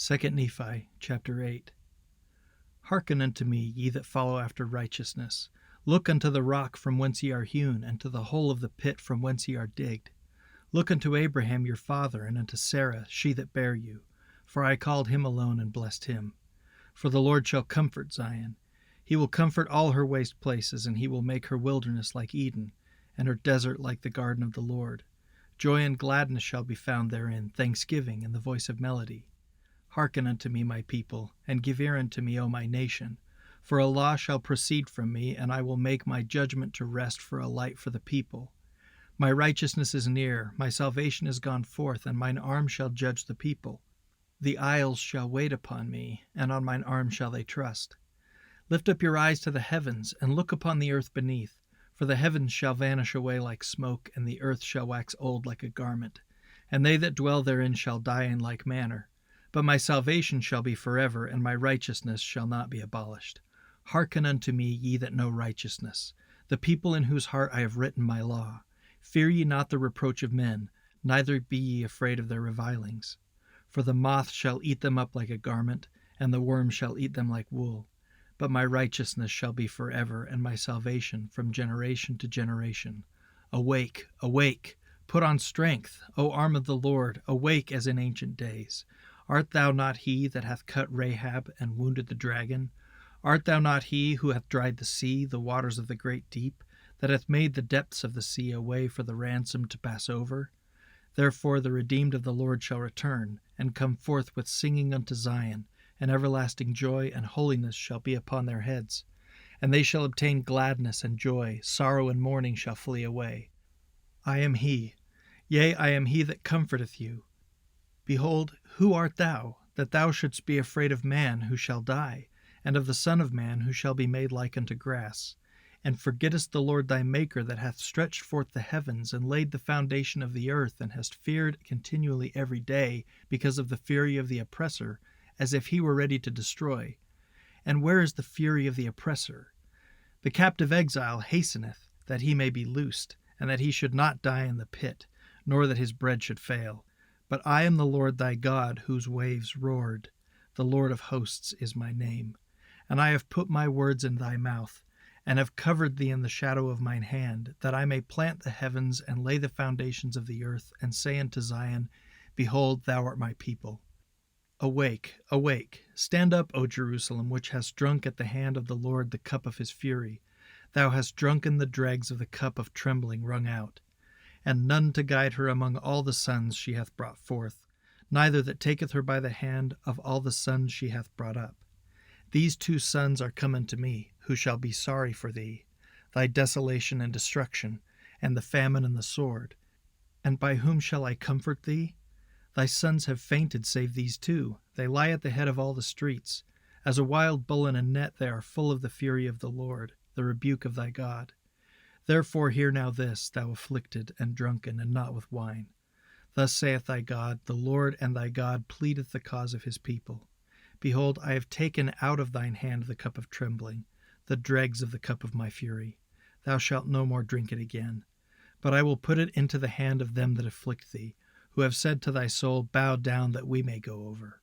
2 Nephi chapter 8. Hearken unto me, ye that follow after righteousness. Look unto the rock from whence ye are hewn, and to the hole of the pit from whence ye are digged. Look unto Abraham your father, and unto Sarah, she that bare you. For I called him alone and blessed him. For the Lord shall comfort Zion. He will comfort all her waste places, and he will make her wilderness like Eden, and her desert like the garden of the Lord. Joy and gladness shall be found therein, thanksgiving and the voice of melody. Hearken unto me, my people, and give ear unto me, O my nation. For a law shall proceed from me, and I will make my judgment to rest for a light for the people. My righteousness is near, my salvation is gone forth, and mine arm shall judge the people. The isles shall wait upon me, and on mine arm shall they trust. Lift up your eyes to the heavens, and look upon the earth beneath. For the heavens shall vanish away like smoke, and the earth shall wax old like a garment. And they that dwell therein shall die in like manner. But my salvation shall be forever, and my righteousness shall not be abolished. Hearken unto me, ye that know righteousness, the people in whose heart I have written my law. Fear ye not the reproach of men, neither be ye afraid of their revilings. For the moth shall eat them up like a garment, and the worm shall eat them like wool. But my righteousness shall be forever, and my salvation from generation to generation. Awake, awake, put on strength, O arm of the Lord, awake as in ancient days. Art thou not he that hath cut Rahab and wounded the dragon? Art thou not he who hath dried the sea, the waters of the great deep, that hath made the depths of the sea a way for the ransom to pass over? Therefore the redeemed of the Lord shall return, and come forth with singing unto Zion, and everlasting joy and holiness shall be upon their heads. And they shall obtain gladness and joy, sorrow and mourning shall flee away. I am he, yea, I am he that comforteth you. Behold, who art thou, that thou shouldst be afraid of man who shall die, and of the Son of Man who shall be made like unto grass? And forgettest the Lord thy Maker, that hath stretched forth the heavens, and laid the foundation of the earth, and hast feared continually every day, because of the fury of the oppressor, as if he were ready to destroy. And where is the fury of the oppressor? The captive exile hasteneth, that he may be loosed, and that he should not die in the pit, nor that his bread should fail. But I am the Lord thy God, whose waves roared. The Lord of hosts is my name. And I have put my words in thy mouth, and have covered thee in the shadow of mine hand, that I may plant the heavens and lay the foundations of the earth, and say unto Zion, Behold, thou art my people. Awake, awake, stand up, O Jerusalem, which hast drunk at the hand of the Lord the cup of his fury. Thou hast drunken the dregs of the cup of trembling wrung out. And none to guide her among all the sons she hath brought forth, neither that taketh her by the hand of all the sons she hath brought up. These 2 sons are come unto me, who shall be sorry for thee, thy desolation and destruction, and the famine and the sword. And by whom shall I comfort thee? Thy sons have fainted save these 2, they lie at the head of all the streets. As a wild bull in a net they are full of the fury of the Lord, the rebuke of thy God. Therefore hear now this, thou afflicted and drunken, and not with wine. Thus saith thy God, the Lord and thy God pleadeth the cause of his people. Behold, I have taken out of thine hand the cup of trembling, the dregs of the cup of my fury. Thou shalt no more drink it again. But I will put it into the hand of them that afflict thee, who have said to thy soul, Bow down that we may go over.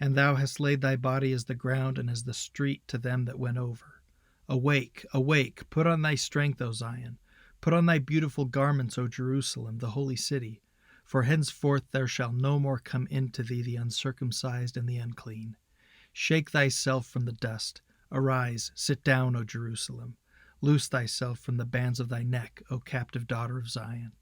And thou hast laid thy body as the ground, and as the street to them that went over. Awake, awake, put on thy strength, O Zion. Put on thy beautiful garments, O Jerusalem, the holy city. For henceforth there shall no more come into thee the uncircumcised and the unclean. Shake thyself from the dust. Arise, sit down, O Jerusalem. Loose thyself from the bands of thy neck, O captive daughter of Zion.